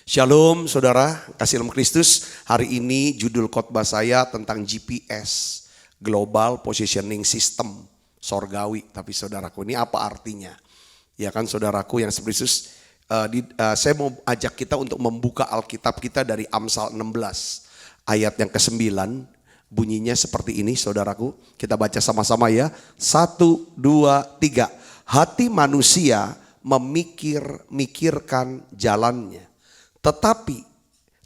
Shalom saudara, kasih dalam Kristus. Hari ini judul khotbah saya tentang GPS, Global Positioning System, sorgawi. Tapi saudaraku, ini apa artinya? Ya kan saudaraku yang Kristus, saya mau ajak kita untuk membuka Alkitab kita dari Amsal 16. Ayat yang ke-9, bunyinya seperti ini saudaraku. Kita baca sama-sama ya. 1, 2, 3. Hati manusia memikirkan jalannya, tetapi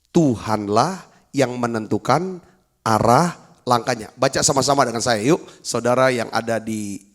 Tuhanlah yang menentukan arah langkahnya. Baca sama-sama dengan saya yuk. Saudara yang ada di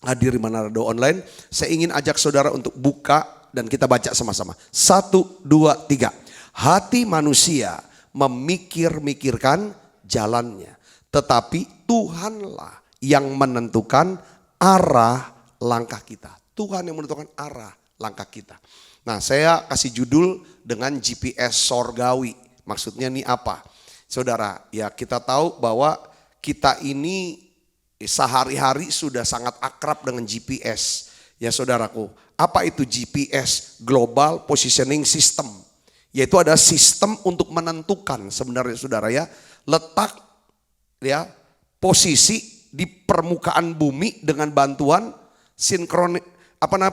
hadir di Manado online, saya ingin ajak saudara untuk buka dan kita baca sama-sama. 1, 2, 3. Hati manusia memikirkan jalannya, tetapi Tuhanlah yang menentukan arah langkah kita. Tuhan yang menentukan arah langkah kita. Nah, saya kasih judul dengan GPS sorgawi. Maksudnya nih apa? Saudara, ya kita tahu bahwa kita ini sehari-hari sudah sangat akrab dengan GPS. Ya saudaraku, apa itu GPS? Global Positioning System. Yaitu ada sistem untuk menentukan sebenarnya saudara ya, letak ya posisi di permukaan bumi dengan bantuan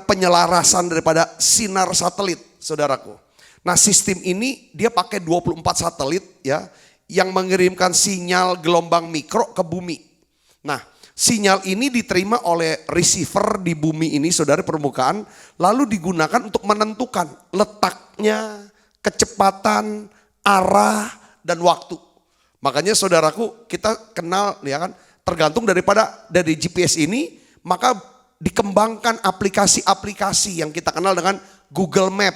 penyelarasan daripada sinar satelit, saudaraku. Nah, sistem ini dia pakai 24 satelit ya yang mengirimkan sinyal gelombang mikro ke bumi. Nah, sinyal ini diterima oleh receiver di bumi ini, saudara, permukaan, lalu digunakan untuk menentukan letaknya, kecepatan, arah dan waktu. Makanya saudaraku, kita kenal ya kan, tergantung dari GPS ini, maka dikembangkan aplikasi-aplikasi yang kita kenal dengan Google Map,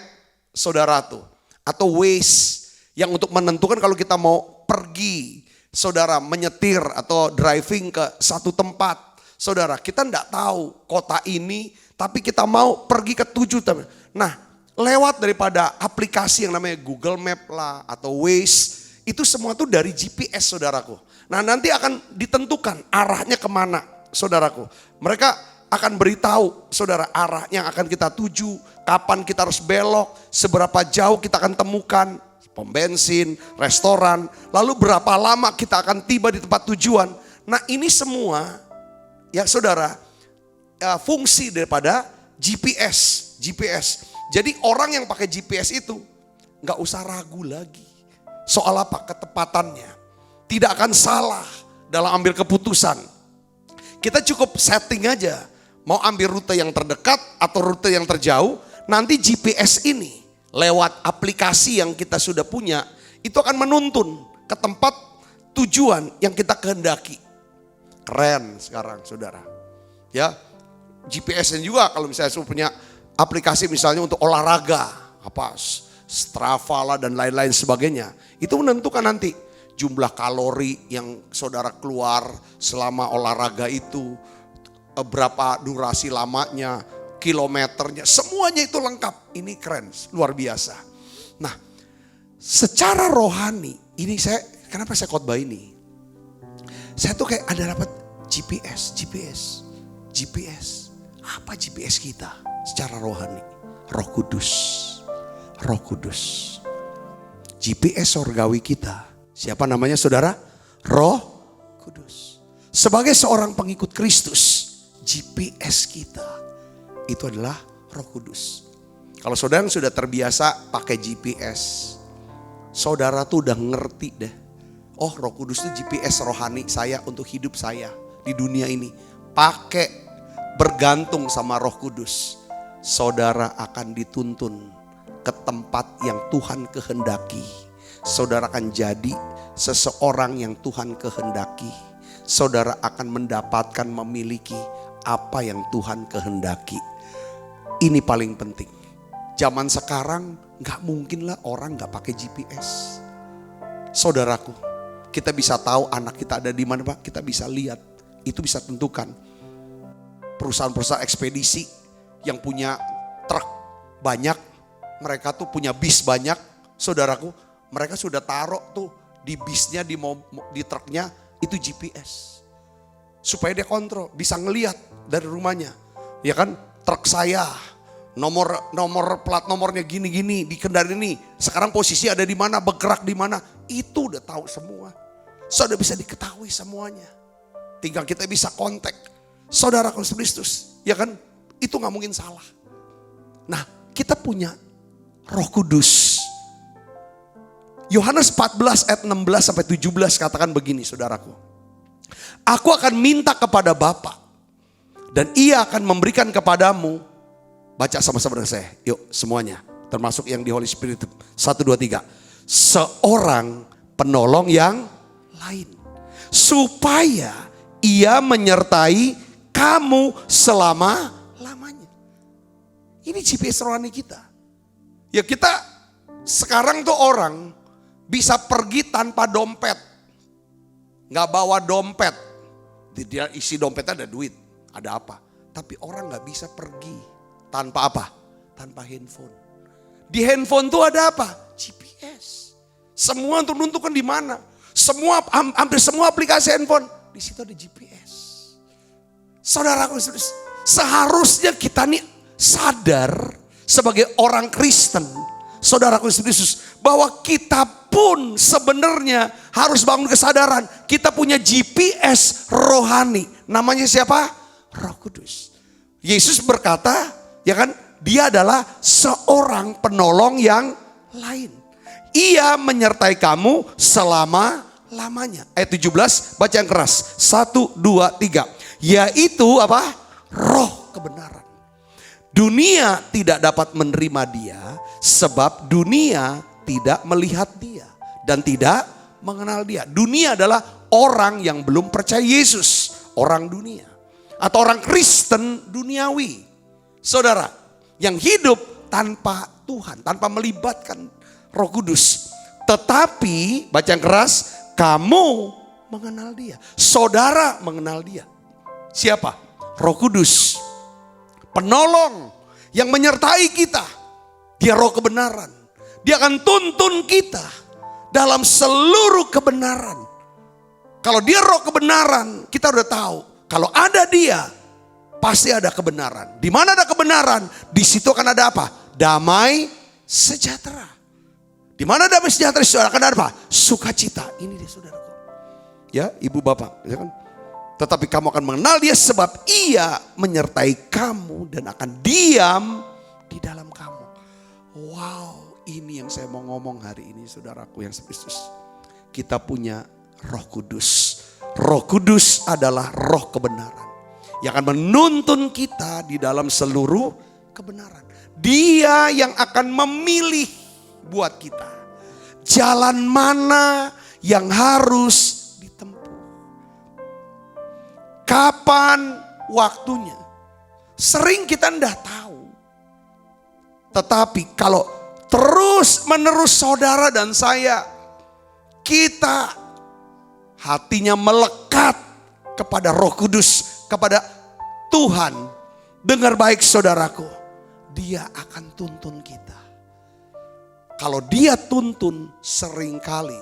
saudara tuh, atau Waze yang untuk menentukan kalau kita mau pergi, saudara, menyetir atau driving ke satu tempat, saudara, kita enggak tahu kota ini, tapi kita mau pergi ke 7 tempat. Nah, lewat daripada aplikasi yang namanya Google Map lah atau Waze, itu semua tuh dari GPS, saudaraku. Nah, nanti akan ditentukan arahnya kemana, saudaraku. Mereka akan beritahu saudara arah yang akan kita tuju, kapan kita harus belok, seberapa jauh kita akan temukan pom bensin, restoran, lalu berapa lama kita akan tiba di tempat tujuan. Nah, ini semua ya saudara, fungsi daripada GPS. Jadi orang yang pakai GPS itu nggak usah ragu lagi soal apa ketepatannya, tidak akan salah dalam ambil keputusan. Kita cukup setting aja. Mau ambil rute yang terdekat atau rute yang terjauh, nanti GPS ini lewat aplikasi yang kita sudah punya, itu akan menuntun ke tempat tujuan yang kita kehendaki. Keren sekarang saudara. Ya, GPS-nya juga kalau misalnya punya aplikasi misalnya untuk olahraga, apa Strava lah dan lain-lain sebagainya, itu menentukan nanti jumlah kalori yang saudara keluar selama olahraga itu, berapa durasi lamanya, kilometernya, semuanya itu lengkap. Ini keren, luar biasa. Nah, secara rohani, ini kenapa saya khotbah ini? Saya tuh kayak ada dapat GPS. Apa GPS kita secara rohani? Roh Kudus. GPS sorgawi kita. Siapa namanya saudara? Roh Kudus. Sebagai seorang pengikut Kristus, GPS kita itu adalah Roh Kudus. Kalau saudara sudah terbiasa pakai GPS, saudara tuh udah ngerti deh. Oh, Roh Kudus itu GPS rohani saya untuk hidup saya di dunia ini. Pakai bergantung sama Roh Kudus, saudara akan dituntun ke tempat yang Tuhan kehendaki. Saudara akan jadi seseorang yang Tuhan kehendaki. Saudara akan mendapatkan, memiliki apa yang Tuhan kehendaki. Ini paling penting. Zaman sekarang gak mungkin lah orang gak pakai GPS. Saudaraku, kita bisa tahu anak kita ada di mana Pak. Kita bisa lihat, itu bisa tentukan. Perusahaan-perusahaan ekspedisi yang punya truk banyak, mereka tuh punya bis banyak. Saudaraku, mereka sudah taruh tuh di bisnya, di truknya itu GPS. Supaya dia kontrol, bisa ngelihat dari rumahnya. Ya kan, truk saya Nomor plat nomornya gini-gini di kendaraan ini. Sekarang posisi ada di mana, bergerak di mana. Itu udah tahu semua. Sudah bisa diketahui semuanya. Tinggal kita bisa kontak. Saudara Kristus, ya kan? Itu gak mungkin salah. Nah, kita punya Roh Kudus. Yohanes 14 ayat 16 sampai 17 katakan begini, saudaraku. Aku akan minta kepada Bapa dan Ia akan memberikan kepadamu. Baca sama-sama dengan saya. Yuk semuanya. Termasuk yang di Holy Spirit. 1, 2, 3. Seorang penolong yang lain. Supaya Ia menyertai kamu selama-lamanya. Ini GPS rohani kita. Ya kita sekarang tuh orang bisa pergi tanpa dompet. Gak bawa dompet. Dia isi dompetnya ada duit. Ada apa. Tapi orang gak bisa pergi. Tanpa apa? Tanpa handphone. Di handphone tuh ada apa? GPS. Semua untuk menentukan di mana. Hampir semua aplikasi handphone. Di situ ada GPS. Saudaraku, seharusnya kita nih sadar sebagai orang Kristen. Saudaraku Yesus, bahwa kita pun sebenarnya harus bangun kesadaran. Kita punya GPS rohani. Namanya siapa? Roh Kudus. Yesus berkata, ya kan, dia adalah seorang penolong yang lain. Ia menyertai kamu selama-lamanya. Ayat 17, baca yang keras. 1, 2, 3. Yaitu apa? Roh kebenaran. Dunia tidak dapat menerima dia sebab dunia tidak melihat dia dan tidak mengenal dia. Dunia adalah orang yang belum percaya Yesus, orang dunia atau orang Kristen duniawi. Saudara, yang hidup tanpa Tuhan, tanpa melibatkan Roh Kudus. Tetapi, baca yang keras, kamu mengenal dia. Saudara mengenal dia. Siapa? Roh Kudus. Penolong yang menyertai kita. Dia roh kebenaran. Dia akan tuntun kita dalam seluruh kebenaran. Kalau dia roh kebenaran, kita udah tahu. Kalau ada dia, pasti ada kebenaran. Di mana ada kebenaran, di situ akan ada apa? Damai sejahtera. Di mana damai sejahtera, saudara akan ada apa? Sukacita. Ini dia saudaraku. Ya, ibu bapak, ya kan? Tetapi kamu akan mengenal dia sebab ia menyertai kamu dan akan diam di dalam kamu. Wow, ini yang saya mau ngomong hari ini saudaraku yang Kristus. Kita punya Roh Kudus. Roh Kudus adalah roh kebenaran. Yang akan menuntun kita di dalam seluruh kebenaran. Dia yang akan memilih buat kita. Jalan mana yang harus ditempuh. Kapan waktunya. Sering kita enggak tahu. Tetapi kalau terus menerus saudara dan saya. Kita hatinya melekat kepada Roh Kudus. Kepada Tuhan. Dengar baik saudaraku. Dia akan tuntun kita. Kalau dia tuntun seringkali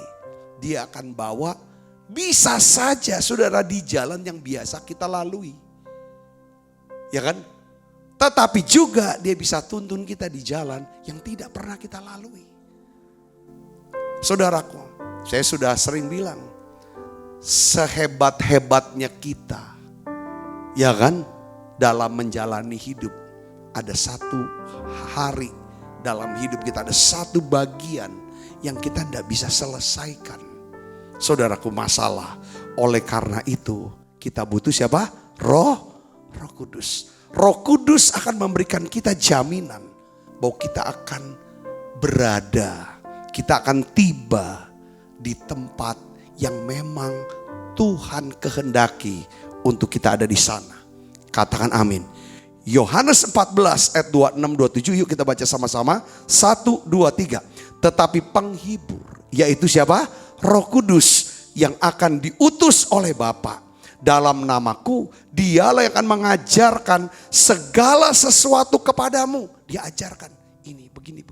dia akan bawa bisa saja saudara di jalan yang biasa kita lalui. Ya kan? Tetapi juga dia bisa tuntun kita di jalan yang tidak pernah kita lalui. Saudaraku, saya sudah sering bilang. Sehebat-hebatnya kita. Ya kan? Dalam menjalani hidup. Ada satu hari dalam hidup kita. Ada satu bagian yang kita tidak bisa selesaikan. Saudaraku, masalah. Oleh karena itu kita butuh siapa? Roh Kudus. Roh Kudus akan memberikan kita jaminan bahwa kita akan berada, kita akan tiba di tempat yang memang Tuhan kehendaki untuk kita ada di sana. Katakan amin. Yohanes 14 ayat 26-27, yuk kita baca sama-sama. 1, 2, 3. Tetapi penghibur, yaitu siapa? Roh Kudus yang akan diutus oleh Bapa dalam namaku, dialah yang akan mengajarkan segala sesuatu kepadamu. Dia ajarkan ini, begini.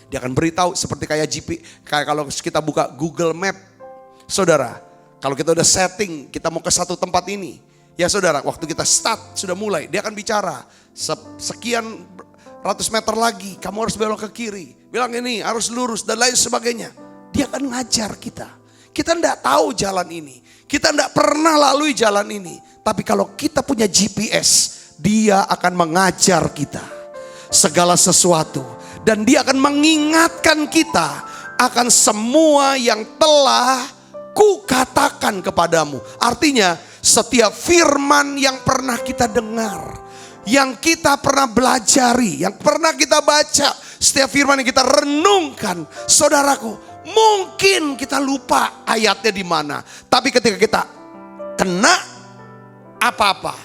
Dia akan beritahu seperti kayak kayak kalau kita buka Google Map. Saudara, kalau kita udah setting, kita mau ke satu tempat ini. Ya saudara, waktu kita start, sudah mulai, dia akan bicara. sekian ratus meter lagi kamu harus belok ke kiri. Bilang ini harus lurus dan lain sebagainya. Dia akan ngajar kita. Kita enggak tahu jalan ini. Kita enggak pernah lalui jalan ini. Tapi kalau kita punya GPS, dia akan mengajar kita segala sesuatu. Dan dia akan mengingatkan kita akan semua yang telah kukatakan kepadamu. Artinya setiap firman yang pernah kita dengar, yang kita pernah belajari, yang pernah kita baca, setiap firman yang kita renungkan, saudaraku, mungkin kita lupa ayatnya di mana. Tapi ketika kita kena apa-apa,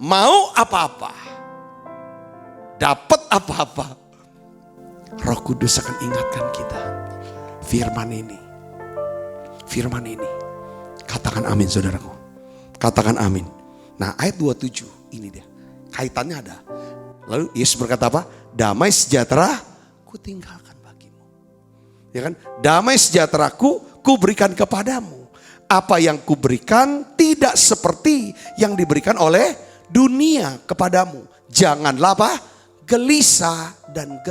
mau apa-apa, dapat apa-apa, Roh Kudus akan ingatkan kita firman ini. Firman ini. Katakan amin saudaraku. Katakan amin. Nah ayat 27 ini dia. Kaitannya ada. Lalu Yesus berkata apa? Damai sejahtera ku tinggalkan bagimu. Ya kan? Damai sejahteraku ku berikan kepadamu. Apa yang ku berikan tidak seperti yang diberikan oleh dunia kepadamu. Janganlah apa? Gelisah dan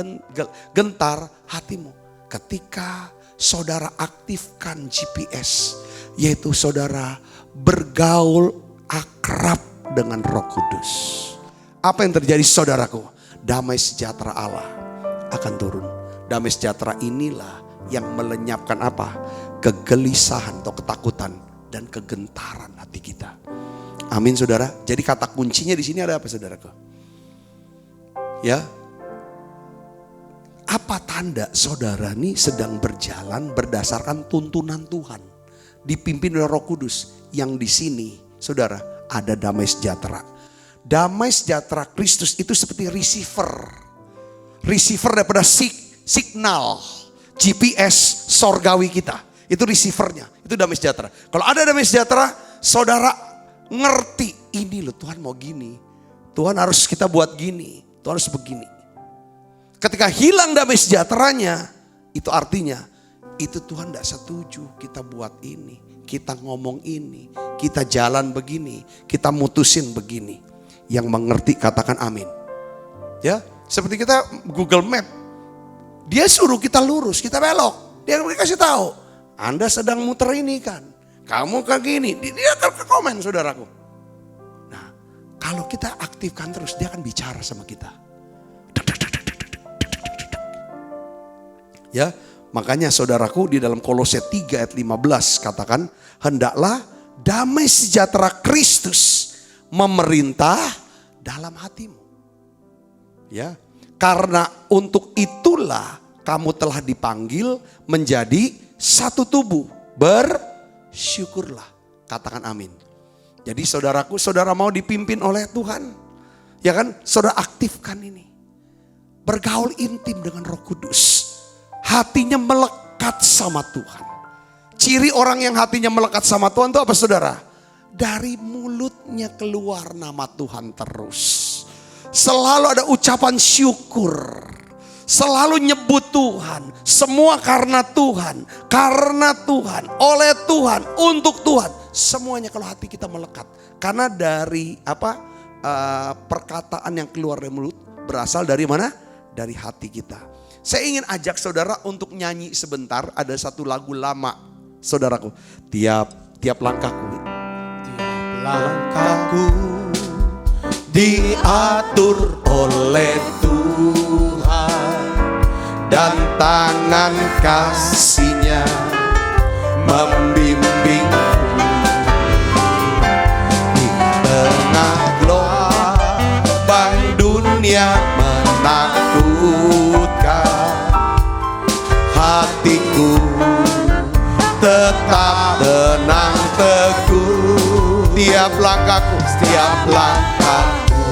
gentar hatimu. Ketika saudara aktifkan GPS, yaitu saudara bergaul akrab dengan Roh Kudus. Apa yang terjadi saudaraku? Damai sejahtera Allah akan turun. Damai sejahtera inilah yang melenyapkan apa? Kegelisahan atau ketakutan dan kegentaran hati kita. Amin saudara. Jadi kata kuncinya di sini ada apa saudaraku? Ya. Apa tanda saudara nih sedang berjalan berdasarkan tuntunan Tuhan, dipimpin oleh Roh Kudus, yang di sini saudara ada damai sejahtera. Damai sejahtera Kristus itu seperti receiver daripada signal GPS sorgawi kita. Itu receivernya, itu damai sejahtera. Kalau ada damai sejahtera, saudara ngerti ini loh Tuhan mau gini, Tuhan harus kita buat gini, Tuhan harus begini. Ketika hilang damai sejahteranya, itu artinya itu Tuhan tidak setuju kita buat ini, kita ngomong ini, kita jalan begini, kita mutusin begini. Yang mengerti katakan amin. Ya, seperti kita Google Map, dia suruh kita lurus, kita belok, dia kasih tahu, Anda sedang muter ini kan, kamu kayak gini, dia akan ke komen saudaraku. Nah, kalau kita aktifkan terus, dia akan bicara sama kita. Ya, makanya saudaraku di dalam Kolose 3 ayat 15 katakan, hendaklah damai sejahtera Kristus memerintah dalam hatimu. Ya, karena untuk itulah kamu telah dipanggil menjadi satu tubuh. Bersyukurlah. Katakan amin. Jadi saudaraku, saudara mau dipimpin oleh Tuhan, ya kan? Saudara aktifkan ini. Bergaul intim dengan Roh Kudus. Hatinya melekat sama Tuhan. Ciri orang yang hatinya melekat sama Tuhan itu apa saudara? Dari mulutnya keluar nama Tuhan terus. Selalu ada ucapan syukur. Selalu nyebut Tuhan. Semua karena Tuhan. Karena Tuhan. Oleh Tuhan. Untuk Tuhan. Semuanya kalau hati kita melekat. Karena dari perkataan yang keluar dari mulut berasal dari mana? Dari hati kita. Saya ingin ajak saudara untuk nyanyi sebentar. Ada satu lagu lama saudaraku. Tiap langkahku. Tiap langkahku diatur oleh Tuhan. Dan tangan kasih-Nya membimbingku. Di tengah gelombang dunia menakutkan, hatiku tetap tenang teguh. Setiap langkahku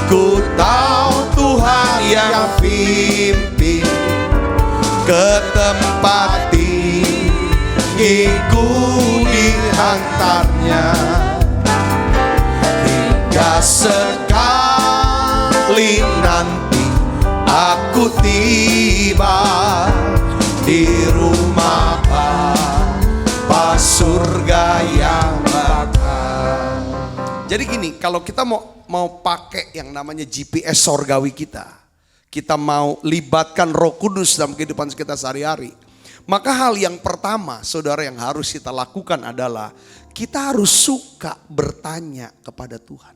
ku tahu Tuhan yang pimpin ke tempat tinggiku dihantarnya. Hingga sekali nanti aku tiba di rumah Bapa surga yang bakal. Jadi gini, kalau kita mau pakai yang namanya GPS sorgawi kita mau libatkan Roh Kudus dalam kehidupan kita sehari-hari, maka hal yang pertama saudara yang harus kita lakukan adalah kita harus suka bertanya kepada Tuhan.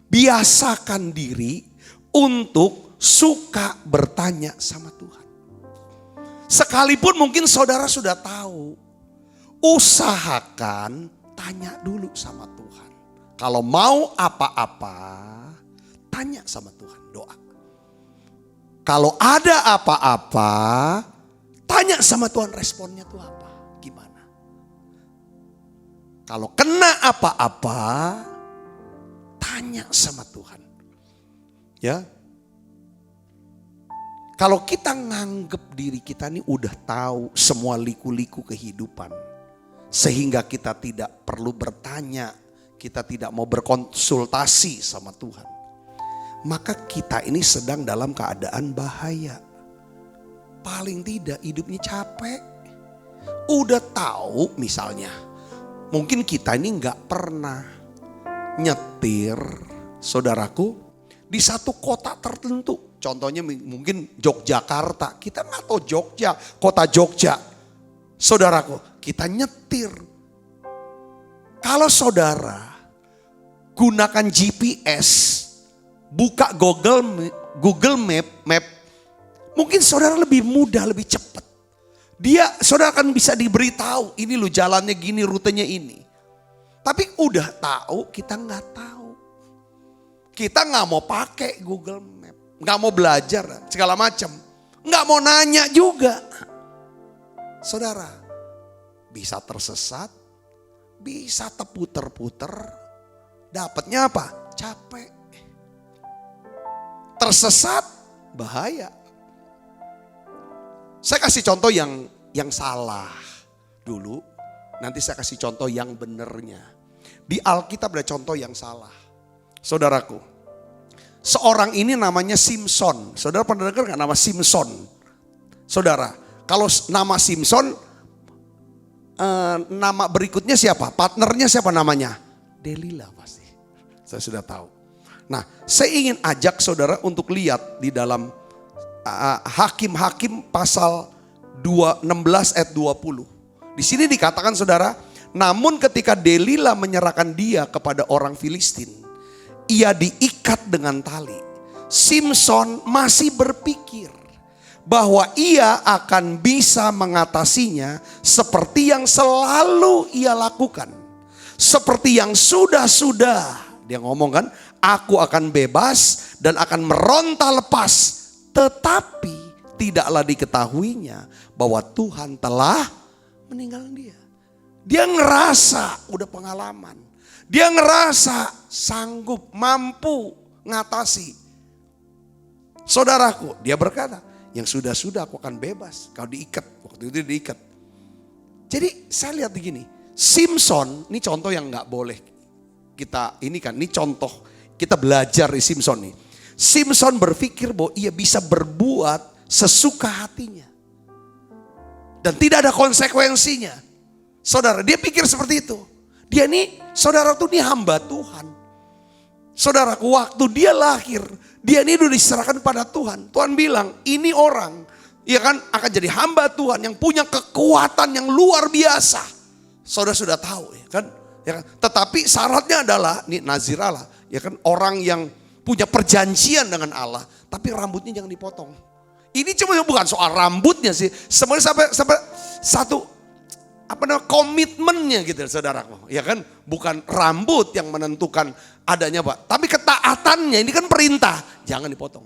Biasakan diri untuk suka bertanya sama Tuhan. Sekalipun mungkin saudara sudah tahu, usahakan tanya dulu sama Tuhan. Kalau mau apa-apa, tanya sama Tuhan, doa. Kalau ada apa-apa, tanya sama Tuhan, responnya tuh apa, gimana. Kalau kena apa-apa, tanya sama Tuhan. Ya. Kalau kita nganggep diri kita ini udah tahu semua liku-liku kehidupan, sehingga kita tidak perlu bertanya, kita tidak mau berkonsultasi sama Tuhan, maka kita ini sedang dalam keadaan bahaya. Paling tidak hidupnya capek. Udah tahu misalnya, mungkin kita ini gak pernah nyetir, saudaraku, di satu kota tertentu. Contohnya mungkin Yogyakarta, kita gak tahu Jogja, kota Jogja. Saudaraku, kita nyetir. Kalau saudara gunakan GPS, buka Google Map, mungkin saudara lebih mudah, lebih cepat. Saudara akan bisa diberitahu, ini loh jalannya gini, rutenya ini. Tapi udah tahu, kita nggak tahu. Kita nggak mau pakai Google Map, nggak mau belajar segala macam, nggak mau nanya juga. Saudara, bisa tersesat, bisa terputer-puter, dapatnya apa? Capek. Tersesat, bahaya. Saya kasih contoh yang salah dulu, nanti saya kasih contoh yang benernya. Di Alkitab ada contoh yang salah. Saudaraku, seorang ini namanya Simson. Saudara pernah dengar gak nama Simson? Saudara, kalau nama Simson, nama berikutnya siapa? Partnernya siapa namanya? Delila pasti. Saya sudah tahu. Nah, saya ingin ajak saudara untuk lihat di dalam Hakim-Hakim pasal 16 ayat 20. Di sini dikatakan saudara, namun ketika Delila menyerahkan dia kepada orang Filistin, ia diikat dengan tali. Simson masih berpikir bahwa ia akan bisa mengatasinya seperti yang selalu ia lakukan. Seperti yang sudah-sudah. Dia ngomong kan, aku akan bebas dan akan meronta lepas. Tetapi tidaklah diketahuinya bahwa Tuhan telah meninggalkan dia. Dia ngerasa udah pengalaman. Dia ngerasa sanggup, mampu ngatasi. Saudaraku, dia berkata, yang sudah-sudah aku akan bebas. Kau diikat, waktu itu diikat. Jadi saya lihat begini, Simson, ini contoh yang gak boleh kita, ini contoh kita belajar di Simson nih. Simson berpikir bahwa ia bisa berbuat sesuka hatinya. Dan tidak ada konsekuensinya. Saudara, dia pikir seperti itu. Dia ini, saudara tuh ini hamba Tuhan. Saudaraku, waktu dia lahir, dia ini udah diserahkan pada Tuhan. Tuhan bilang, ini orang, ya kan, akan jadi hamba Tuhan yang punya kekuatan yang luar biasa. Saudara sudah tahu, ya kan? Tetapi syaratnya adalah, ini Nazirah lah, ya kan, orang yang punya perjanjian dengan Allah, tapi rambutnya jangan dipotong. Ini cuma bukan soal rambutnya sih, semuanya sampai satu komitmennya gitu, saudaraku, ya kan, bukan rambut yang menentukan adanya Pak, tapi ketaatannya ini kan perintah, jangan dipotong.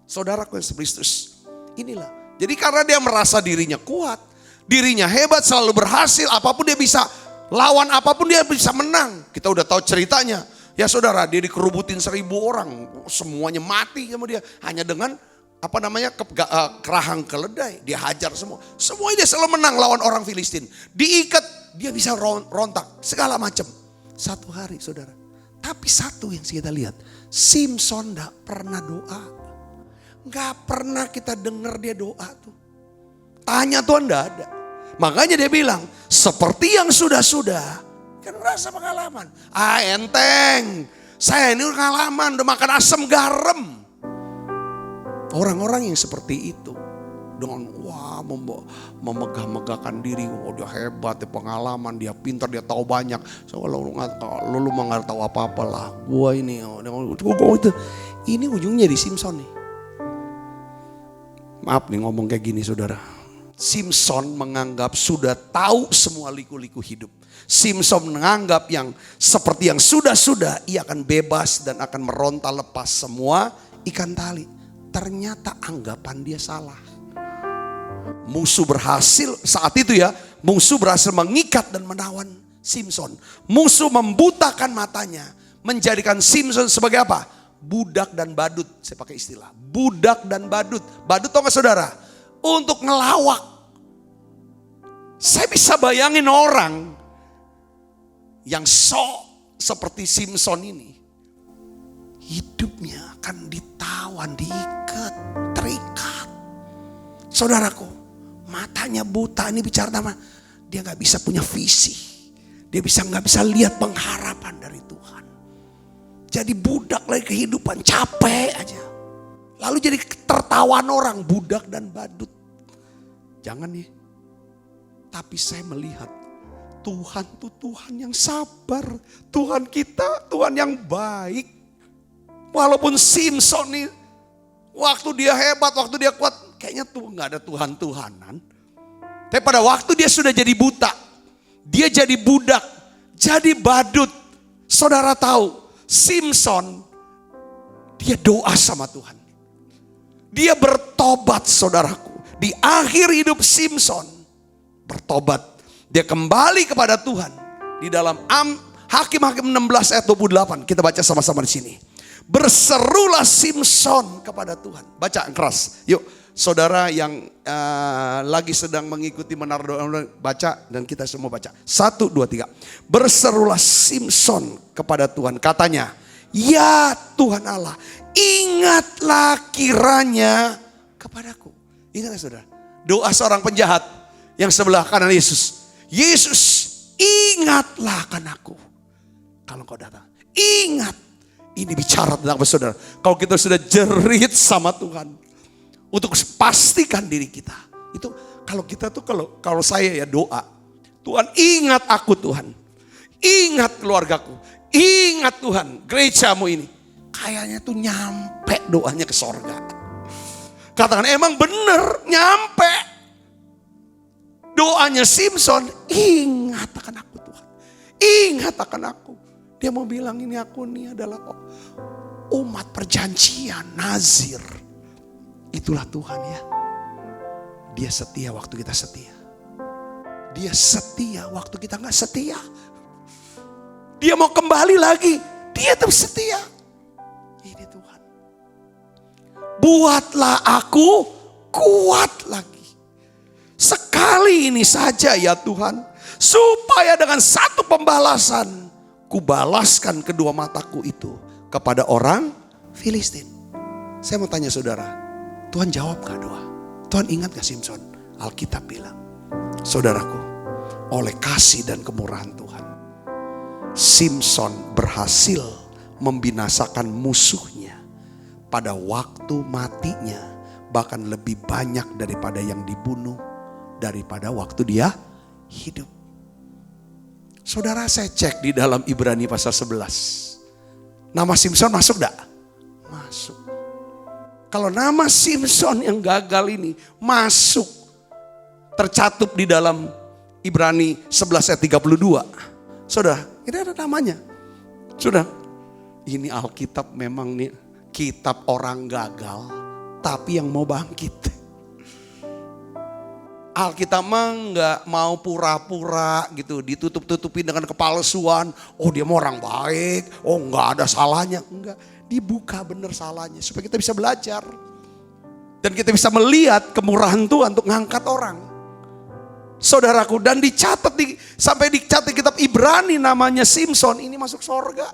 Saudaraku yang Kristus, inilah. Jadi karena dia merasa dirinya kuat, dirinya hebat, selalu berhasil, apapun dia bisa lawan, apapun dia bisa menang. Kita udah tahu ceritanya. Ya saudara, dia dikerubutin 1000 orang, semuanya mati sama dia. Hanya dengan kerahang keledai, dia hajar semua. Semuanya dia selalu menang lawan orang Filistin. Diikat, dia bisa rontak, segala macam. Satu hari saudara. Tapi satu yang kita lihat, Simson gak pernah doa. Gak pernah kita dengar dia doa tuh. Tanya Tuhan gak ada. Makanya dia bilang, seperti yang sudah-sudah. kan ngerasa pengalaman. Enteng. Saya ini pengalaman udah makan asam garam. Orang-orang yang seperti itu. Dengan memegah-megahkan diri. Dia hebat, dia pengalaman, dia pintar, dia tahu banyak. So kalau lu nggak tahu apa-apa lah. Gua ini. Ini ujungnya di Simpson nih. Maaf nih ngomong kayak gini saudara. Simpson menganggap sudah tahu semua liku-liku hidup. Simpson menganggap yang seperti yang sudah-sudah ia akan bebas dan akan meronta lepas semua ikan tali. Ternyata anggapan dia salah. Musuh berhasil saat itu ya, musuh berhasil mengikat dan menawan Simpson. Musuh membutakan matanya, menjadikan Simpson sebagai apa? Budak dan badut. Saya pakai istilah budak dan badut. Badut tau gak saudara? Untuk ngelawak. Saya bisa bayangin orang yang seperti Simpson ini, hidupnya akan ditawan, diikat, terikat. Saudaraku, matanya buta, ini bicara sama dia nggak bisa punya visi, dia nggak bisa lihat pengharapan dari Tuhan. Jadi budak lagi kehidupan, capek aja. Lalu jadi tertawan orang, budak dan badut. Jangan nih. Tapi saya melihat Tuhan tuh Tuhan yang sabar. Tuhan kita Tuhan yang baik. Walaupun Simpson nih, waktu dia hebat, waktu dia kuat, kayaknya tuh gak ada Tuhan-Tuhanan. Tapi pada waktu dia sudah jadi buta, dia jadi budak, jadi badut. Saudara tahu, Simpson, dia doa sama Tuhan. Dia bertobat saudaraku. Di akhir hidup Simpson, bertobat. Dia kembali kepada Tuhan. Di dalam Hakim-Hakim 16 ayat 28. Kita baca sama-sama di sini. Berserulah Simpson kepada Tuhan. Baca yang keras. Yuk saudara yang lagi sedang mengikuti menara doa, baca dan kita semua baca. 1, 2, 3. Berserulah Simpson kepada Tuhan. Katanya, ya Tuhan Allah, ingatlah kiranya kepadaku. Ingat ya saudara, doa seorang penjahat yang sebelah kanan Yesus. Yesus, ingatlah akan aku. Kalau kau datang, ingat. Ini bicara tentang apa saudara? Kalau kita sudah jerit sama Tuhan, untuk pastikan diri kita. Itu kalau kita tuh kalau saya ya doa, Tuhan ingat aku Tuhan. Ingat keluargaku. Ingat Tuhan, gerejamu ini. Kayaknya tuh nyampe doanya ke sorga. Katakan emang bener nyampe. Doanya Simpson, ingat akan aku Tuhan. Ingat akan aku. Dia mau bilang ini aku nih adalah umat perjanjian, nazir. Itulah Tuhan ya. Dia setia waktu kita setia. Dia setia waktu kita gak setia. Dia mau kembali lagi, dia tetap setia. Ini Tuhan. Buatlah aku kuat lagi. Sekali ini saja ya Tuhan. Supaya dengan satu pembalasan, kubalaskan kedua mataku itu kepada orang Filistin. Saya mau tanya saudara, Tuhan jawab gak doa? Tuhan ingat gak Simpson? Alkitab bilang, saudaraku, oleh kasih dan kemurahan Tuhan, Simpson berhasil membinasakan musuhnya pada waktu matinya, bahkan lebih banyak daripada yang dibunuh, daripada waktu dia hidup. Saudara, saya cek di dalam Ibrani pasal 11. Nama Simpson masuk gak? Masuk. Kalau nama Simpson yang gagal ini masuk, tercatup di dalam Ibrani 11 ayat 32. Saudara, ini ada namanya. Sudah, ini Alkitab memang nih kitab orang gagal, tapi yang mau bangkit. Alkitab mah nggak mau pura-pura gitu, ditutup-tutupin dengan kepalsuan. Oh dia mau orang baik, oh nggak ada salahnya, enggak. Dibuka bener salahnya supaya kita bisa belajar dan kita bisa melihat kemurahan Tuhan untuk ngangkat orang. Saudaraku, dan dicatat sampai dicatat kitab Ibrani namanya Simpson ini masuk sorga.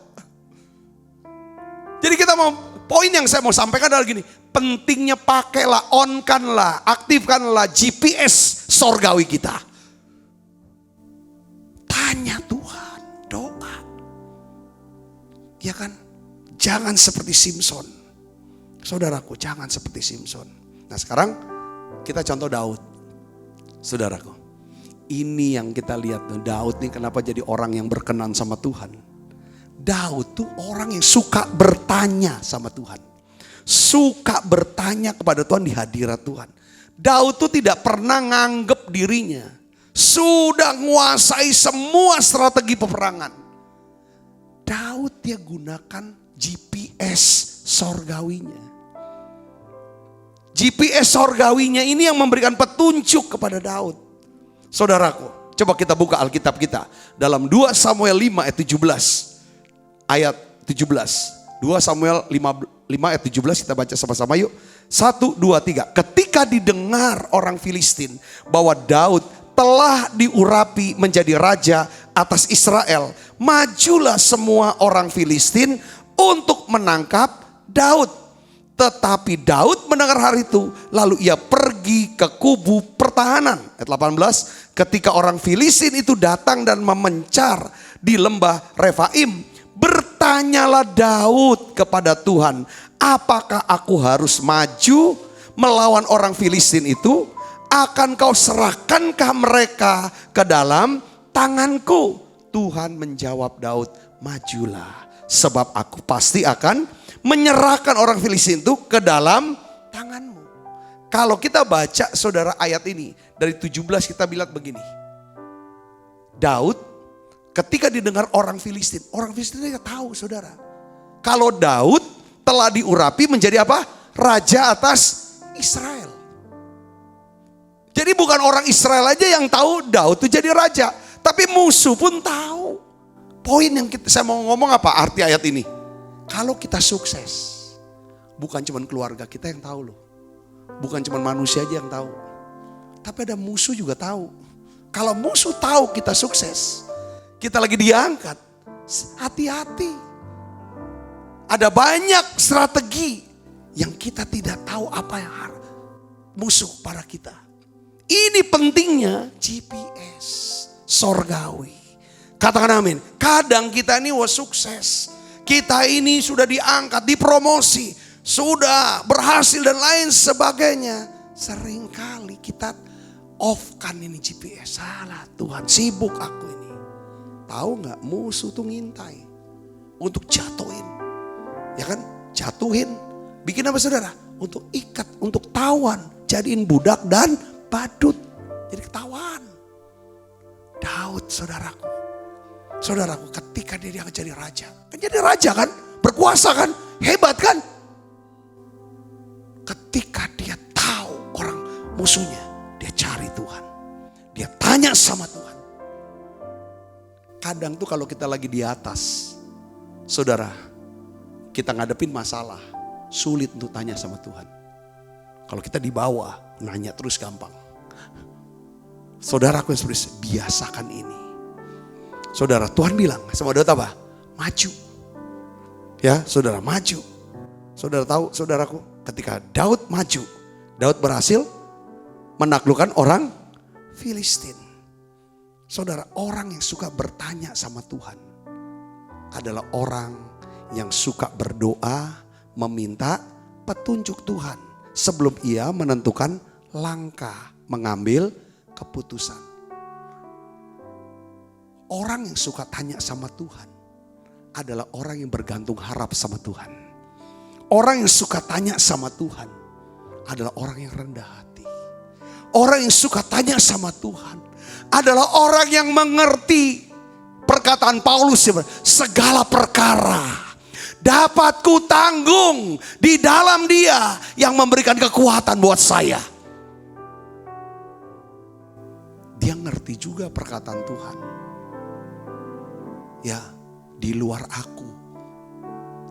Jadi kita mau, poin yang saya mau sampaikan adalah gini, pentingnya pakailah, on-kanlah, aktifkanlah GPS sorgawi kita. Tanya Tuhan, Ya kan? Jangan seperti Simson. Saudaraku, jangan seperti Simson. Nah sekarang kita contoh Daud. Saudaraku, ini yang kita lihat. Daud nih kenapa jadi orang yang berkenan sama Tuhan. Daud tuh orang yang suka bertanya sama Tuhan. Suka bertanya kepada Tuhan di hadirat Tuhan. Daud tuh tidak pernah nganggep dirinya sudah menguasai semua strategi peperangan. Daud dia gunakan GPS sorgawinya. GPS sorgawinya ini yang memberikan petunjuk kepada Daud. Saudaraku, coba kita buka Alkitab kita. Dalam 2 Samuel 5 ayat 17. Ayat 17. 2 Samuel 5 ayat 17 kita baca sama-sama yuk. 1, 2, 3. Ketika didengar orang Filistin bahwa Daud telah diurapi menjadi raja atas Israel, majulah semua orang Filistin untuk menangkap Daud. Tetapi Daud mendengar hal itu, lalu ia pergi ke kubu pertahanan. Ayat 18, ketika orang Filistin itu datang dan memencar di lembah Refaim, bertanyalah Daud kepada Tuhan, apakah aku harus maju melawan orang Filistin itu? Akan kau serahkankah mereka ke dalam tanganku? Tuhan menjawab Daud, majulah, sebab aku pasti akan menyerahkan orang Filistin itu ke dalam tanganmu. Kalau kita baca saudara ayat ini dari 17 kita bilang begini. Daud ketika didengar orang Filistin dia tahu saudara. Kalau Daud telah diurapi menjadi apa? Raja atas Israel. Jadi bukan orang Israel aja yang tahu Daud itu jadi raja. Tapi musuh pun tahu. Poin yang saya mau ngomong apa arti ayat ini? Kalau kita sukses, bukan cuma keluarga kita yang tahu loh. Bukan cuma manusia aja yang tahu. Tapi ada musuh juga tahu. Kalau musuh tahu kita sukses, kita lagi diangkat, hati-hati. Ada banyak strategi yang kita tidak tahu apa yang musuh pada kita. Ini pentingnya GPS sorgawi. Katakan amin. Kadang kita ini sukses. Kita ini sudah diangkat, dipromosi, sudah berhasil dan lain sebagainya. Seringkali kita off-kan ini GPS. Salah Tuhan, sibuk aku ini. Tahu gak musuh tuh ngintai untuk jatuhin. Ya kan, jatuhin. Bikin apa saudara? Untuk ikat, untuk tawan. Jadiin budak dan badut. Jadi ketahuan. Daud saudaraku. Saudaraku ketika dia akan jadi raja. Kan jadi raja kan? Berkuasa kan? Hebat kan? Ketika dia tahu orang musuhnya. Dia cari Tuhan. Dia tanya sama Tuhan. Kadang tuh kalau kita lagi di atas. Saudara. Kita ngadepin masalah. Sulit untuk tanya sama Tuhan. Kalau kita di bawah. Nanya terus gampang. Saudaraku yang seperti biasakan ini. Saudara, Tuhan bilang sama Daud apa? Maju. Ya, saudara maju. Saudara tahu, saudaraku, ketika Daud maju, Daud berhasil menaklukkan orang Filistin. Saudara, orang yang suka bertanya sama Tuhan adalah orang yang suka berdoa, meminta petunjuk Tuhan sebelum ia menentukan langkah, mengambil keputusan. Orang yang suka tanya sama Tuhan adalah orang yang bergantung harap sama Tuhan. Orang yang suka tanya sama Tuhan adalah orang yang rendah hati. Orang yang suka tanya sama Tuhan adalah orang yang mengerti perkataan Paulus, segala perkara dapat ku tanggung di dalam Dia yang memberikan kekuatan buat saya. Dia ngerti juga perkataan Tuhan. Ya, di luar aku,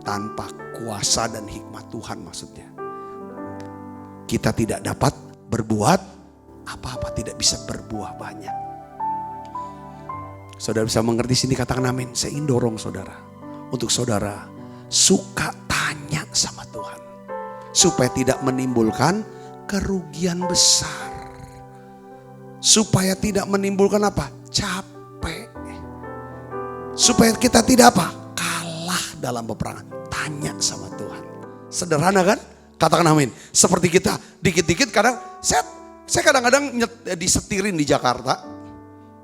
tanpa kuasa dan hikmat Tuhan maksudnya. Kita tidak dapat berbuat apa-apa, tidak bisa berbuah banyak. Saudara bisa mengerti sini, katakan amin. Saya ingin dorong saudara, untuk saudara suka tanya sama Tuhan. Supaya tidak menimbulkan kerugian besar. Supaya tidak menimbulkan apa? Capek. Supaya kita tidak apa? Kalah dalam peperangan. Tanya sama Tuhan. Sederhana kan? Katakan amin. Seperti kita dikit-dikit kadang saya kadang-kadang disetirin di Jakarta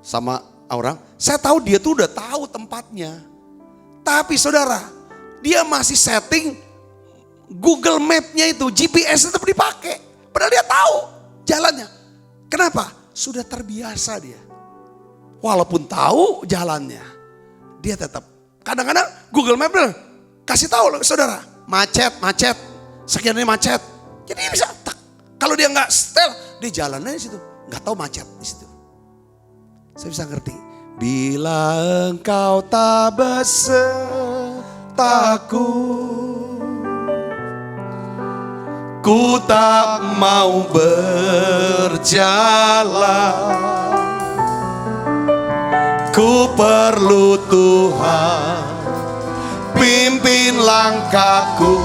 sama orang. Saya tahu dia tuh udah tahu tempatnya. Tapi saudara, dia masih setting Google Map-nya itu, GPS tetap dipakai. Padahal dia tahu jalannya. Kenapa? Sudah terbiasa dia. Walaupun tahu jalannya, dia tetap. Kadang-kadang Google Map kasih tahu saudara, macet, sekian ini macet. Jadi dia bisa, kalau dia nggak setel, dia jalannya di situ, nggak tahu macet di situ. Saya bisa ngerti. Bila engkau tak besertaku, ku tak mau berjalan. Ku perlu Tuhan, pimpin langkahku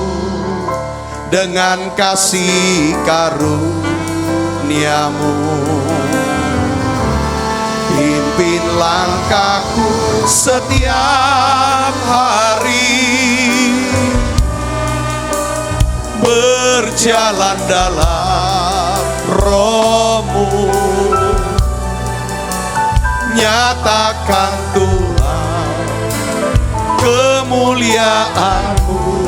dengan kasih karunia-Mu. Pimpin langkahku setiap hari, berjalan dalam Roh-Mu. Nyatakan Tuhan kemuliaan-Mu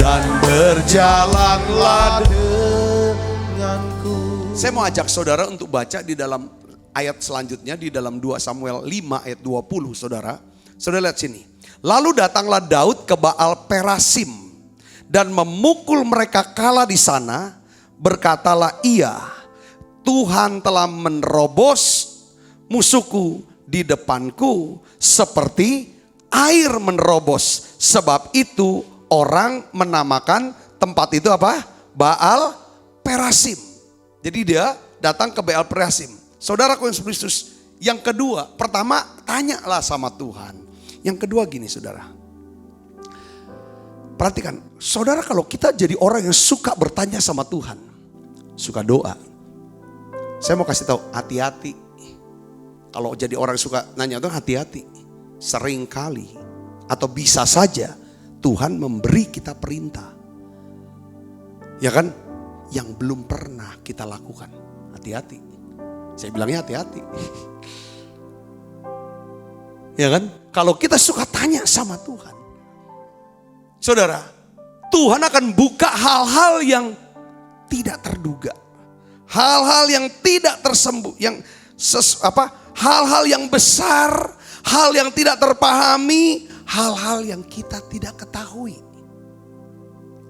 dan berjalanlah denganku. Saya mau ajak saudara untuk baca di dalam ayat selanjutnya di dalam 2 Samuel 5 ayat 20 saudara. Saudara lihat sini. Lalu datanglah Daud ke Baal Perasim dan memukul mereka kalah di sana. Berkatalah ia, Tuhan telah menerobos musuhku di depanku seperti air menerobos. Sebab itu orang menamakan tempat itu apa? Baal Perasim. Jadi dia datang ke Baal Perasim. Saudaraku yang Kristus, yang kedua, pertama tanyalah sama Tuhan. Yang kedua gini saudara. Perhatikan, saudara kalau kita jadi orang yang suka bertanya sama Tuhan, suka doa. Saya mau kasih tahu, hati-hati. Kalau jadi orang suka nanya Tuhan, hati-hati. Sering kali atau bisa saja Tuhan memberi kita perintah. Ya kan? Yang belum pernah kita lakukan. Hati-hati. Saya bilangnya hati-hati. Ya kan? Kalau kita suka tanya sama Tuhan. Saudara, Tuhan akan buka hal-hal yang tidak terduga. Hal-hal yang tidak tersembuh, yang hal-hal yang besar, hal yang tidak terpahami, hal-hal yang kita tidak ketahui.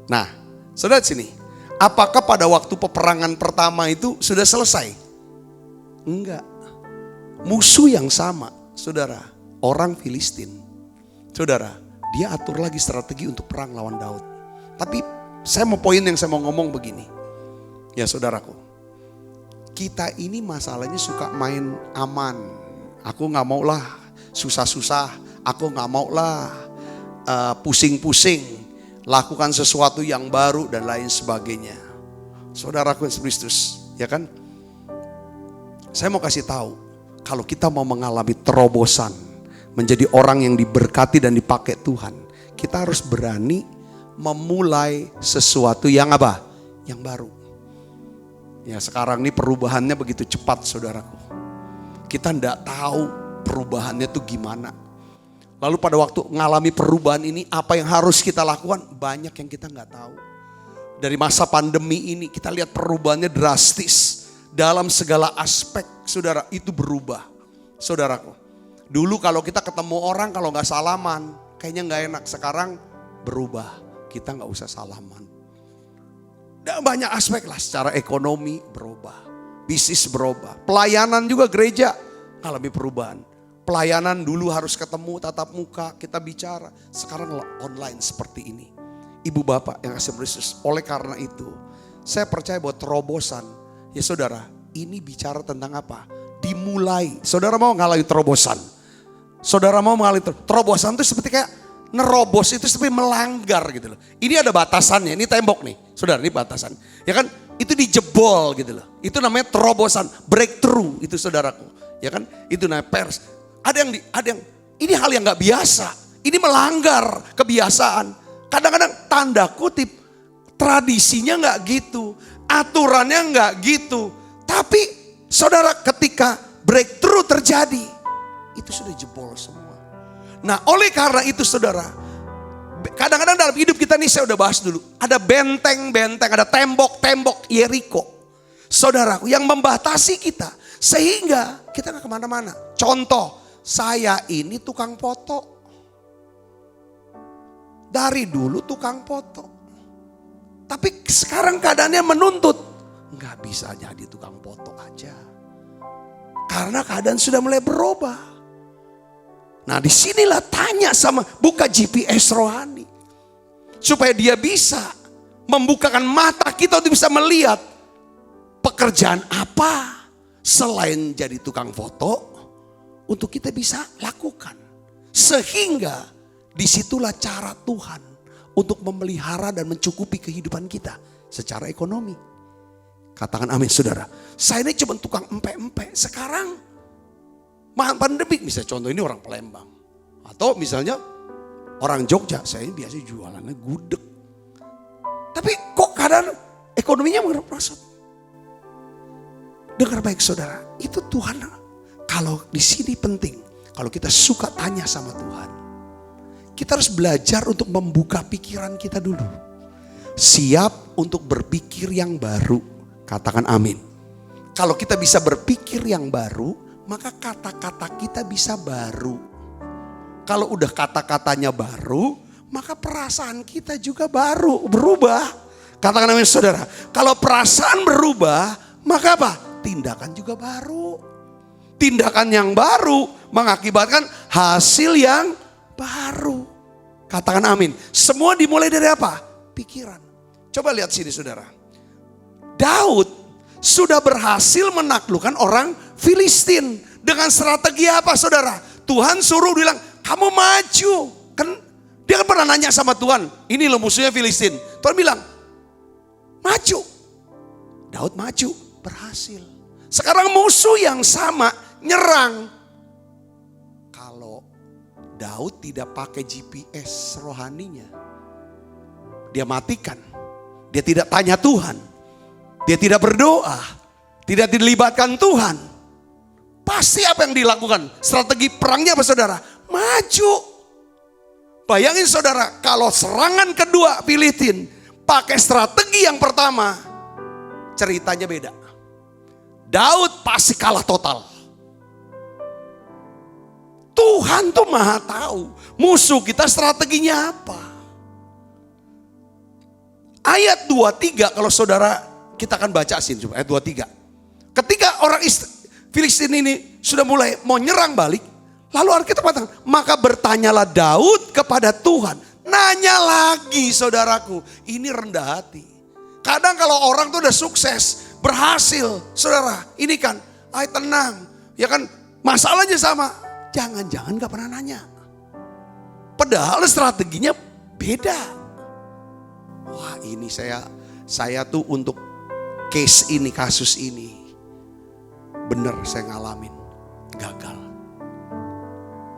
Nah, saudara sini, apakah pada waktu peperangan pertama itu sudah selesai? Enggak. Musuh yang sama, saudara, orang Filistin. Saudara, dia atur lagi strategi untuk perang lawan Daud. Tapi saya mau poin yang saya mau ngomong begini. Ya saudaraku, kita ini masalahnya suka main aman. Aku gak mau lah susah-susah. Aku gak mau lah pusing-pusing. Lakukan sesuatu yang baru dan lain sebagainya. Saudaraku yang Kristus, ya kan? Saya mau kasih tahu. Kalau kita mau mengalami terobosan, menjadi orang yang diberkati dan dipakai Tuhan, kita harus berani memulai sesuatu yang apa? Yang baru. Ya sekarang ini perubahannya begitu cepat saudaraku. Kita enggak tahu perubahannya itu gimana. Lalu pada waktu mengalami perubahan ini apa yang harus kita lakukan? Banyak yang kita enggak tahu. Dari masa pandemi ini kita lihat perubahannya drastis. Dalam segala aspek saudara itu berubah. Saudaraku. Dulu kalau kita ketemu orang kalau enggak salaman kayaknya enggak enak. Sekarang berubah. Kita enggak usah salaman. Dan banyak aspek lah, secara ekonomi berubah, bisnis berubah, pelayanan juga gereja alami perubahan. Pelayanan dulu harus ketemu tatap muka, kita bicara, sekarang online seperti ini. Ibu bapak yang kasih Kristus, oleh karena itu saya percaya bahwa terobosan, ya saudara, ini bicara tentang apa? Dimulai. Saudara mau ngalami terobosan? Saudara mau mengalami terobosan itu seperti kayak nerobos itu seperti melanggar gitu loh. Ini ada batasannya, ini tembok nih. Saudara, ini batasan. Ya kan? Itu dijebol gitu loh. Itu namanya terobosan, breakthrough itu saudaraku. Ya kan? Itu namanya pers. Ada yang ini hal yang enggak biasa. Ini melanggar kebiasaan. Kadang-kadang tanda kutip tradisinya nggak gitu, aturannya nggak gitu. Tapi saudara, ketika breakthrough terjadi, itu sudah jebol semua. Nah, oleh karena itu saudara, kadang-kadang dalam hidup kita nih, saya udah bahas dulu, ada benteng-benteng, ada tembok-tembok Yeriko, saudaraku, yang membatasi kita sehingga kita nggak kemana-mana. Contoh, saya ini tukang foto. Dari dulu tukang foto. Tapi sekarang keadaannya menuntut. Nggak bisa jadi tukang foto aja. Karena keadaan sudah mulai berubah. Nah, disinilah tanya sama, buka GPS rohani. Supaya dia bisa membukakan mata kita untuk bisa melihat pekerjaan apa selain jadi tukang foto untuk kita bisa lakukan. Sehingga disitulah cara Tuhan untuk memelihara dan mencukupi kehidupan kita secara ekonomi. Katakan amin saudara. Saya ini cuma tukang empe-empe. Sekarang pandemi, misalnya contoh ini orang Palembang. Atau misalnya orang Jogja, saya ini biasa jualannya gudeg. Tapi kok keadaan ekonominya merosot. Dengar baik saudara, itu Tuhan. Kalau di sini penting, kalau kita suka tanya sama Tuhan, kita harus belajar untuk membuka pikiran kita dulu. Siap untuk berpikir yang baru. Katakan amin. Kalau kita bisa berpikir yang baru, maka kata-kata kita bisa baru. Kalau udah kata-katanya baru, maka perasaan kita juga baru, berubah. Katakan amin saudara. Kalau perasaan berubah, maka apa? Tindakan juga baru. Tindakan yang baru mengakibatkan hasil yang baru. Katakan amin. Semua dimulai dari apa? Pikiran. Coba lihat sini saudara. Daud sudah berhasil menaklukkan orang Filistin. Dengan strategi apa saudara? Tuhan suruh bilang, kamu maju. Kan dia kan pernah nanya sama Tuhan, ini loh musuhnya Filistin. Tuhan bilang, maju. Daud maju, berhasil. Sekarang musuh yang sama nyerang. Kalau Daud tidak pakai GPS rohaninya, dia matikan. Dia tidak tanya Tuhan. Dia tidak berdoa. Tidak dilibatkan Tuhan. Pasti apa yang dilakukan? Strategi perangnya apa saudara? Maju. Bayangin saudara, kalau serangan kedua Filistin pakai strategi yang pertama, ceritanya beda. Daud pasti kalah total. Tuhan tuh maha tahu musuh kita strateginya apa. Ayat 23 kalau saudara, kita akan baca sini ayat 23. Ketika orang Filistin ini sudah mulai mau nyerang balik, lalu Alkitab katakan, maka bertanyalah Daud kepada Tuhan. Nanya lagi saudaraku, ini rendah hati. Kadang kalau orang tuh udah sukses, berhasil, saudara, ini kan, ayo tenang, ya kan, masalahnya sama. Jangan-jangan gak pernah nanya. Padahal strateginya beda. Wah, ini saya tuh untuk case ini, kasus ini, bener saya ngalamin gagal.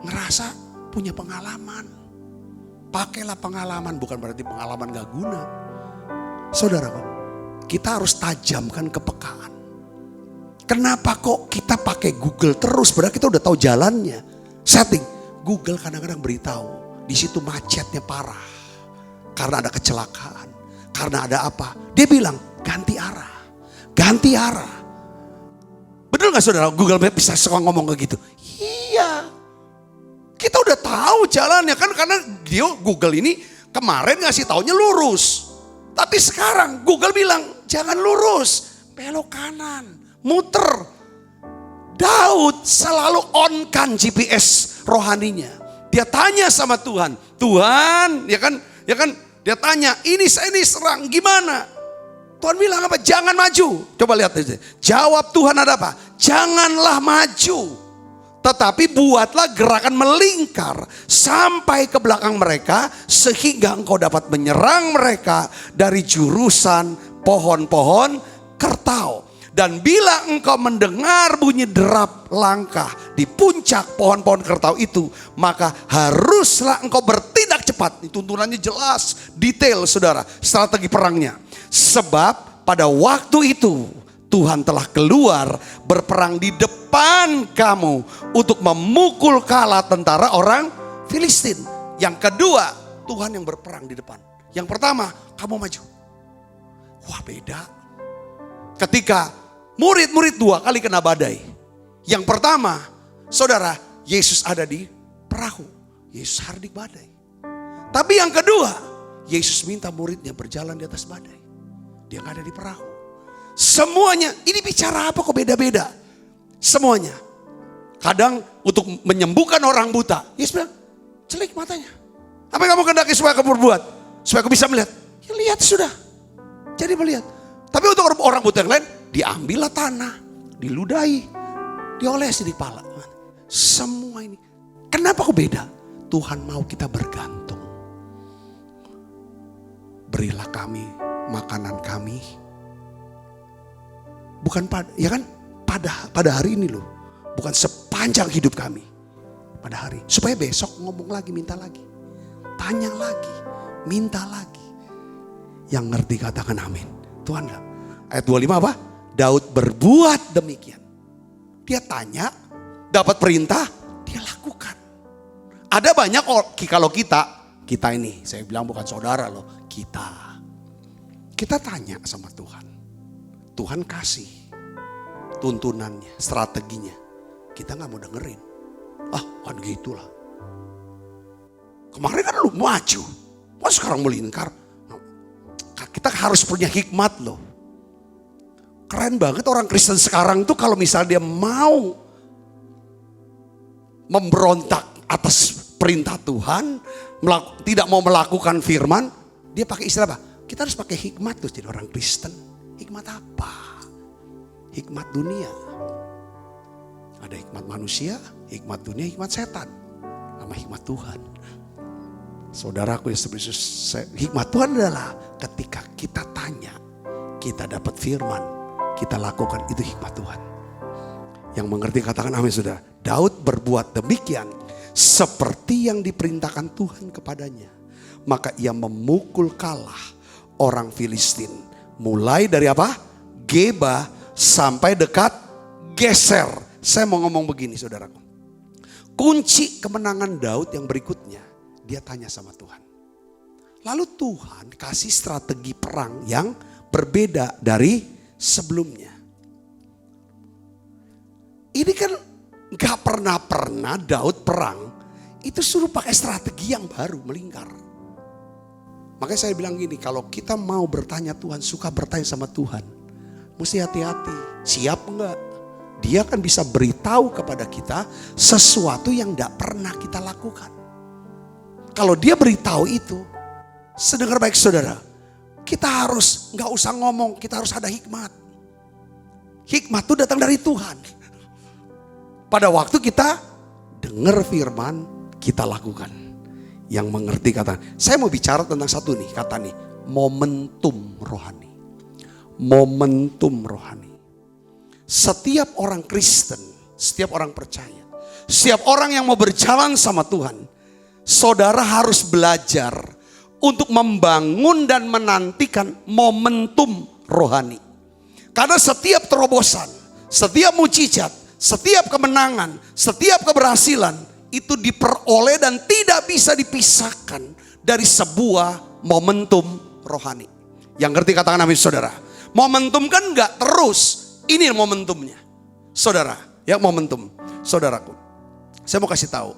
Ngerasa punya pengalaman. Pakailah pengalaman, bukan berarti pengalaman gak guna. Saudara, kita harus tajamkan kepekaan. Kenapa kok kita pakai Google terus? Padahal kita udah tahu jalannya. Setting, Google kadang-kadang beritahu di situ macetnya parah. Karena ada kecelakaan. Karena ada apa? Dia bilang ganti arah. Ganti arah. Betul gak saudara? Google Map bisa suka ngomong kayak gitu. Iya. Kita udah tahu jalannya kan, karena dia Google ini kemarin ngasih taunya lurus. Tapi sekarang Google bilang jangan lurus, belok kanan, muter. Daud selalu on-kan GPS rohaninya. Dia tanya sama Tuhan, Tuhan, ya kan, dia tanya, ini saya ini serang gimana? Tuhan bilang apa? Jangan maju. Coba lihat aja. Jawab Tuhan ada apa? Janganlah maju. Tetapi buatlah gerakan melingkar sampai ke belakang mereka, sehingga engkau dapat menyerang mereka dari jurusan pohon-pohon kertau. Dan bila engkau mendengar bunyi derap langkah di puncak pohon-pohon kertau itu, maka haruslah engkau bertindak cepat. Ini tuntunannya jelas, detail saudara, strategi perangnya. Sebab pada waktu itu Tuhan telah keluar berperang di depan kamu untuk memukul kalah tentara orang Filistin. Yang kedua, Tuhan yang berperang di depan. Yang pertama, kamu maju. Wah, beda. Ketika murid-murid 2 kali kena badai. Yang pertama, saudara, Yesus ada di perahu. Yesus hardik badai. Tapi yang kedua, Yesus minta muridnya berjalan di atas badai. Dia gak ada di perahu. Semuanya, ini bicara apa kok beda-beda? Semuanya. Kadang untuk menyembuhkan orang buta, Yesus bilang, celik matanya. Apa yang kamu kehendaki supaya kamu berbuat? Supaya aku bisa melihat. Ya lihat sudah. Jadi melihat. Tapi untuk orang buta yang lain, diambillah tanah, diludahi, diolesi di kepala. Semua ini. Kenapa kok beda? Tuhan mau kita bergantung. Berilah kami makanan kami. Bukan pada hari ini loh. Bukan sepanjang hidup kami. Pada hari. Supaya besok ngomong lagi, minta lagi. Tanya lagi, minta lagi. Yang ngerti katakan amin. Tuhan enggak. Ayat 25 apa? Daud berbuat demikian. Dia tanya, dapat perintah, dia lakukan. Ada banyak kalau kita ini, saya bilang bukan saudara loh, kita tanya sama Tuhan. Tuhan kasih tuntunannya, strateginya. Kita gak mau dengerin. Kan gitulah. Kemarin kan lu maju. Masa sekarang melingkar? Kita harus punya hikmat loh. Keren banget orang Kristen sekarang tuh kalau misalnya dia mau memberontak atas perintah Tuhan, tidak mau melakukan firman, dia pakai istilah apa? Kita harus pakai hikmat tuh jadi orang Kristen. Hikmat apa? Hikmat dunia. Ada hikmat manusia, hikmat dunia, hikmat setan. Sama hikmat Tuhan. Saudaraku Yesus, hikmat Tuhan adalah ketika kita tanya, kita dapat firman, kita lakukan, itu hikmat Tuhan. Yang mengerti katakan amin sudah. Daud berbuat demikian seperti yang diperintahkan Tuhan kepadanya. Maka ia memukul kalah orang Filistin. Mulai dari apa? Geba sampai dekat Geser. Saya mau ngomong begini saudaraku. Kunci kemenangan Daud yang berikutnya, dia tanya sama Tuhan. Lalu Tuhan kasih strategi perang yang berbeda dari sebelumnya. Ini kan gak pernah Daud perang, itu suruh pakai strategi yang baru, melingkar. Makanya saya bilang gini, kalau kita mau bertanya Tuhan, suka bertanya sama Tuhan, mesti hati-hati, siap enggak? Dia kan bisa beritahu kepada kita sesuatu yang gak pernah kita lakukan. Kalau dia beritahu itu, sedengar baik saudara, kita harus gak usah ngomong, kita harus ada hikmat. Hikmat itu datang dari Tuhan. Pada waktu kita dengar firman, kita lakukan. Yang mengerti kata, saya mau bicara tentang satu nih, kata nih, momentum rohani. Momentum rohani. Setiap orang Kristen, setiap orang percaya, setiap orang yang mau berjalan sama Tuhan, saudara harus belajar untuk membangun dan menantikan momentum rohani. Karena setiap terobosan, setiap mujizat, setiap kemenangan, setiap keberhasilan itu diperoleh dan tidak bisa dipisahkan dari sebuah momentum rohani. Yang ngerti katakan amin saudara. Momentum kan enggak terus. Ini momentumnya. Saudara, ya momentum. Saudaraku, saya mau kasih tahu.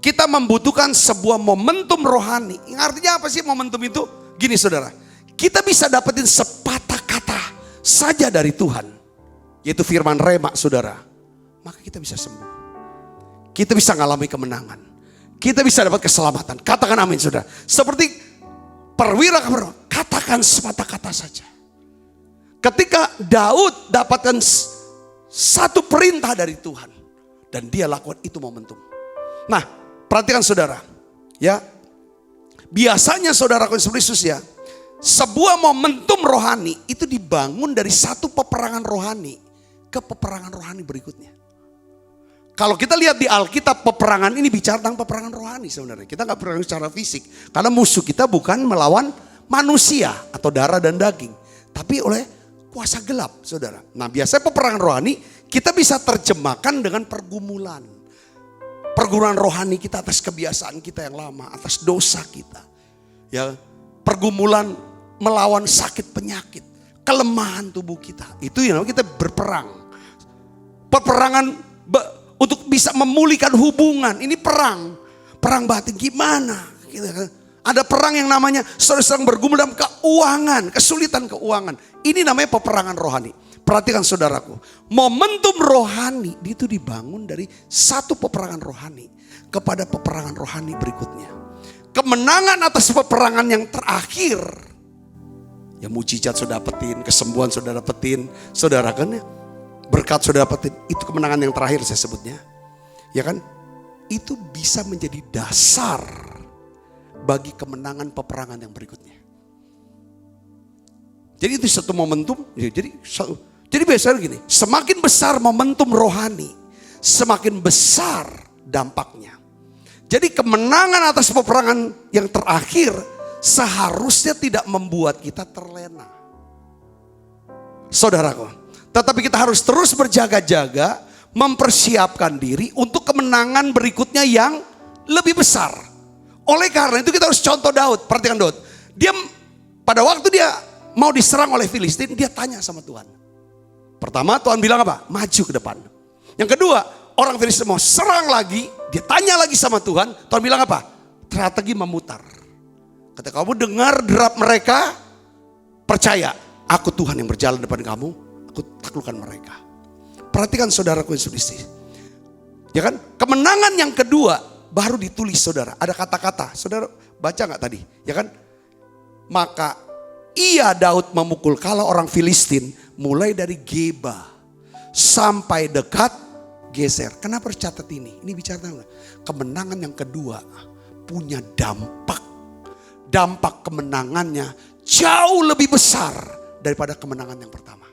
Kita membutuhkan sebuah momentum rohani. Artinya apa sih momentum itu? Gini saudara, kita bisa dapetin sepatah kata saja dari Tuhan. Yaitu firman rema saudara. Maka kita bisa sembuh. Kita bisa mengalami kemenangan. Kita bisa dapat keselamatan. Katakan amin saudara. Seperti perwira katakan sepatah kata saja. Ketika Daud dapatkan satu perintah dari Tuhan. Dan dia lakukan itu momentum. Nah perhatikan saudara. Ya, biasanya saudara Kristus ya. Sebuah momentum rohani itu dibangun dari satu peperangan rohani ke peperangan rohani berikutnya. Kalau kita lihat di Alkitab, peperangan ini bicara tentang peperangan rohani sebenarnya. Kita nggak perang secara fisik. Karena musuh kita bukan melawan manusia atau darah dan daging. Tapi oleh kuasa gelap, saudara. Nah, biasanya peperangan rohani kita bisa terjemahkan dengan pergumulan. Pergumulan rohani kita atas kebiasaan kita yang lama, atas dosa kita. Ya, pergumulan melawan sakit penyakit, kelemahan tubuh kita. Itu yang kita berperang. Peperangan untuk bisa memulihkan hubungan. Ini perang batin gimana? Ada perang yang namanya saudara sedang bergumul dalam keuangan, kesulitan keuangan. Ini namanya peperangan rohani. Perhatikan saudaraku, momentum rohani itu dibangun dari satu peperangan rohani kepada peperangan rohani berikutnya. Kemenangan atas peperangan yang terakhir, ya mujizat sudah dapetin, kesembuhan sudah dapetin, saudara kan ya, berkat sudah dapetin, itu kemenangan yang terakhir saya sebutnya. Ya kan, itu bisa menjadi dasar bagi kemenangan peperangan yang berikutnya. Jadi itu satu momentum, jadi biasanya gini, semakin besar momentum rohani, semakin besar dampaknya. Jadi kemenangan atas peperangan yang terakhir seharusnya tidak membuat kita terlena. Saudaraku, tetapi kita harus terus berjaga-jaga, mempersiapkan diri untuk kemenangan berikutnya yang lebih besar. Oleh karena itu kita harus contoh Daud. Perhatikan Daud. Dia pada waktu dia mau diserang oleh Filistin, dia tanya sama Tuhan. Pertama Tuhan bilang apa? Maju ke depan. Yang kedua, orang Filistin mau serang lagi, dia tanya lagi sama Tuhan. Tuhan bilang apa? Strategi memutar. Ketika kamu dengar derap mereka, percaya, aku Tuhan yang berjalan depan kamu, aku taklukkan mereka. Perhatikan saudaraku yang sudisi. Ya kan? Kemenangan yang kedua baru ditulis saudara. Ada kata-kata. Saudara baca gak tadi? Ya kan? Maka ia Daud memukul kala orang Filistin mulai dari Geba sampai dekat Geser. Kenapa harus catat ini? Ini bicara tentang kemenangan yang kedua punya dampak. Dampak kemenangannya jauh lebih besar daripada kemenangan yang pertama.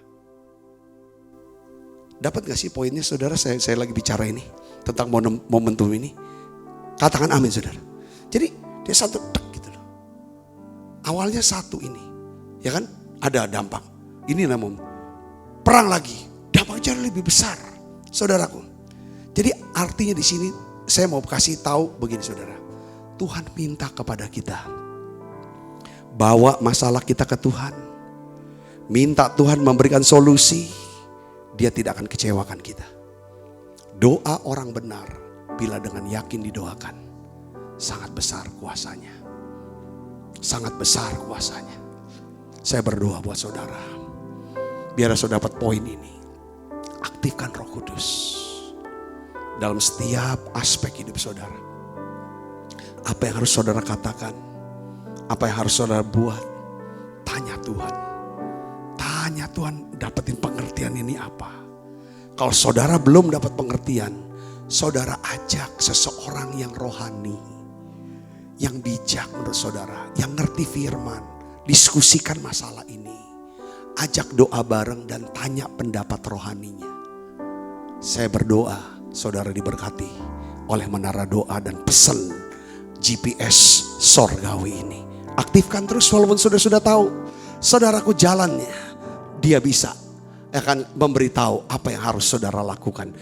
Dapat gak sih poinnya saudara? Saya lagi bicara ini tentang momentum ini. Katakan amin saudara. Jadi dia satu tek gitu loh. Awalnya satu ini. Ya kan? Ada dampak. Ini namanya perang lagi. Dampaknya lebih besar. Saudaraku. Jadi artinya di sini saya mau kasih tahu begini saudara. Tuhan minta kepada kita. Bawa masalah kita ke Tuhan. Minta Tuhan memberikan solusi. Dia tidak akan kecewakan kita. Doa orang benar bila dengan yakin didoakan, sangat besar kuasanya. Sangat besar kuasanya. Saya berdoa buat saudara. Biar saudara dapat poin ini. Aktifkan Roh Kudus dalam setiap aspek hidup saudara. Apa yang harus saudara katakan? Apa yang harus saudara buat? Tanya Tuhan. Tanya Tuhan, dapetin pengertian ini apa? Kalau saudara belum dapat pengertian, saudara ajak seseorang yang rohani, yang bijak menurut saudara, yang ngerti firman, diskusikan masalah ini. Ajak doa bareng dan tanya pendapat rohaninya. Saya berdoa, saudara diberkati oleh menara doa dan pesan GPS sorgawi ini. Aktifkan terus walaupun sudah tahu. Saudaraku jalannya, dia bisa akan memberitahu apa yang harus saudara lakukan.